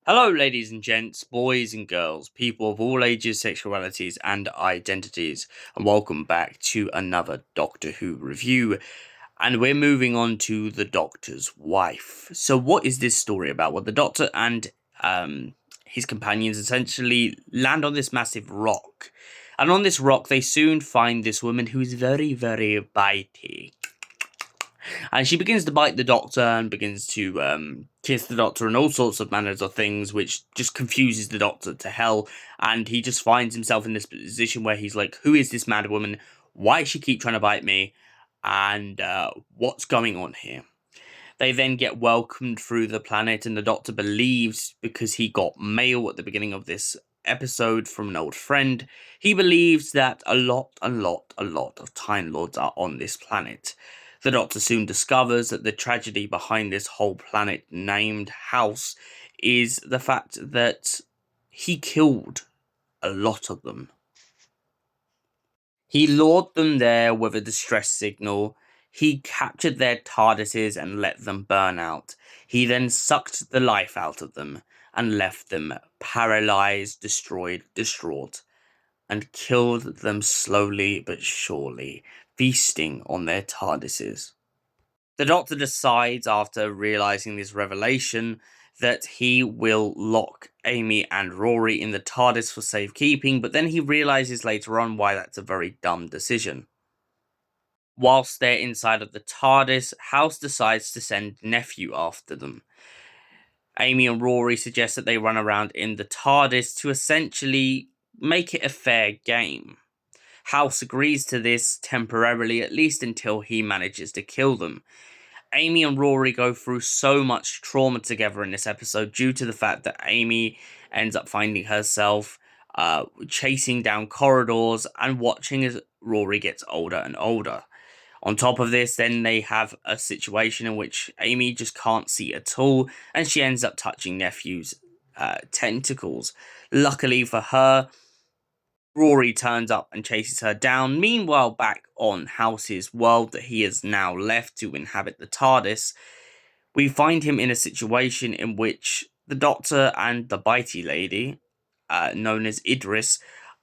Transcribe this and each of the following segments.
Hello, ladies and gents, boys and girls, people of all ages, sexualities, and identities, and welcome back to another Doctor Who review. And we're moving on to the Doctor's wife. So, what is this story about? Well, the Doctor and his companions essentially land on this massive rock. And on this rock, they soon find this woman who is very, very bitey. And she begins to bite the Doctor and begins to kiss the Doctor and all sorts of manners of things, which just confuses the Doctor to hell. And he just finds himself in this position where he's like, who is this mad woman? Why does she keep trying to bite me? And what's going on here? They then get welcomed through the planet, and the Doctor believes, because he got mail at the beginning of this episode from an old friend, he believes that a lot of Time Lords are on this planet. The Doctor soon discovers that the tragedy behind this whole planet named House is the fact that he killed a lot of them. He lured them there with a distress signal. He captured their TARDISes and let them burn out. He then sucked the life out of them and left them paralyzed, destroyed, distraught, and killed them slowly but surely, feasting on their TARDISes. The Doctor decides, after realizing this revelation, that he will lock Amy and Rory in the TARDIS for safekeeping, but then he realizes later on why that's a very dumb decision. Whilst they're inside of the TARDIS, House decides to send Nephew after them. Amy and Rory suggest that they run around in the TARDIS to essentially make it a fair game. House agrees to this temporarily, at least until he manages to kill them. Amy and Rory go through so much trauma together in this episode due to the fact that Amy ends up finding herself chasing down corridors and watching as Rory gets older and older. On top of this, then they have a situation in which Amy just can't see at all, and she ends up touching Nephew's tentacles. Luckily for her, Rory turns up and chases her down. Meanwhile, back on House's world that he has now left to inhabit the TARDIS, we find him in a situation in which the Doctor and the bitey lady, known as Idris,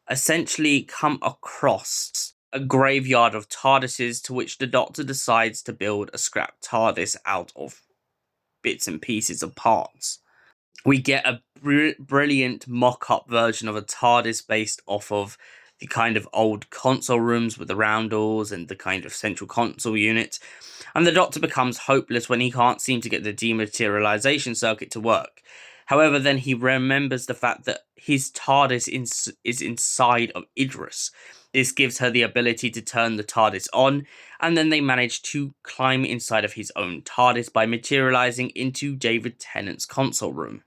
essentially come across a graveyard of TARDISes, to which the Doctor decides to build a scrap TARDIS out of bits and pieces of parts. We get a brilliant mock-up version of a TARDIS based off of the kind of old console rooms with the roundels and the kind of central console unit. And the Doctor becomes hopeless when he can't seem to get the dematerialization circuit to work. However, then he remembers the fact that his TARDIS is inside of Idris. This gives her the ability to turn the TARDIS on, and then they manage to climb inside of his own TARDIS by materializing into David Tennant's console room.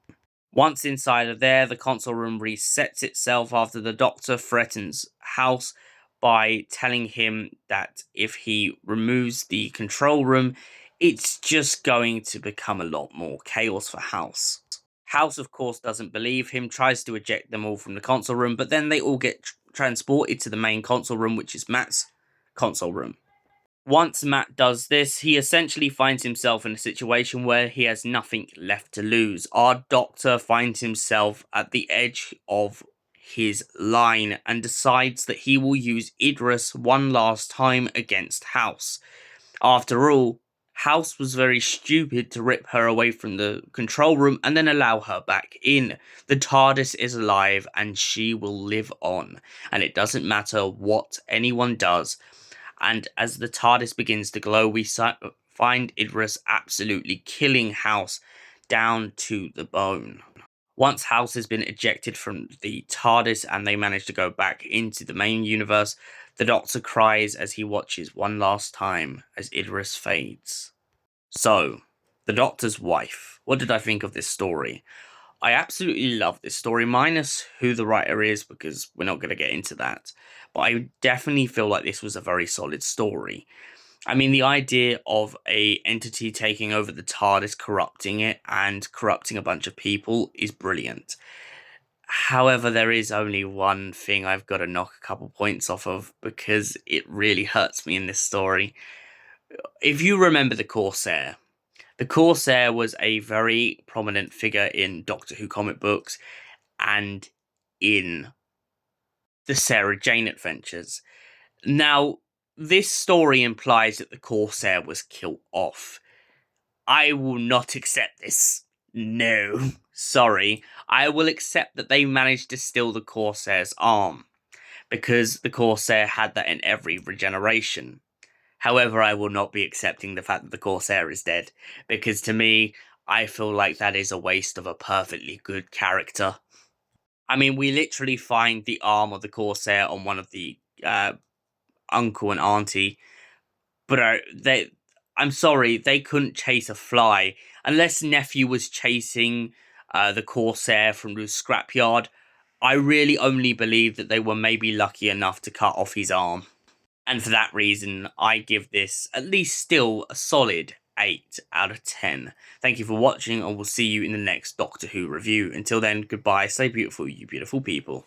Once inside of there, the console room resets itself after the Doctor threatens House by telling him that if he removes the control room, it's just going to become a lot more chaos for House. House, of course, doesn't believe him, tries to eject them all from the console room, but then they all get transported to the main console room, which is Matt's console room. Once Matt does this, he essentially finds himself in a situation where he has nothing left to lose. Our Doctor finds himself at the edge of his line and decides that he will use Idris one last time against House. After all, House was very stupid to rip her away from the control room and then allow her back in. The TARDIS is alive and she will live on, and it doesn't matter what anyone does. And as the TARDIS begins to glow, we find Idris absolutely killing House down to the bone. Once House has been ejected from the TARDIS and they manage to go back into the main universe, the Doctor cries as he watches one last time as Idris fades. So, the Doctor's wife. What did I think of this story? I absolutely love this story, minus who the writer is, because we're not going to get into that. But I definitely feel like this was a very solid story. I mean, the idea of a entity taking over the TARDIS, corrupting it, and corrupting a bunch of people is brilliant. However, there is only one thing I've got to knock a couple points off of because it really hurts me in this story. If you remember the Corsair was a very prominent figure in Doctor Who comic books and in the Sarah Jane adventures. Now, this story implies that the Corsair was killed off. I will not accept this. No. Sorry. I will accept that they managed to steal the Corsair's arm, because the Corsair had that in every regeneration. However, I will not be accepting the fact that the Corsair is dead, because to me, I feel like that is a waste of a perfectly good character. I mean, we literally find the arm of the Corsair on one of the uncle and auntie, but I'm sorry, they couldn't chase a fly unless nephew was chasing the Corsair from the scrapyard. I really only believe that they were maybe lucky enough to cut off his arm. And for that reason, I give this at least still a solid 8 out of 10. Thank you for watching, and we'll see you in the next Doctor Who review. Until then, goodbye, stay beautiful, you beautiful people.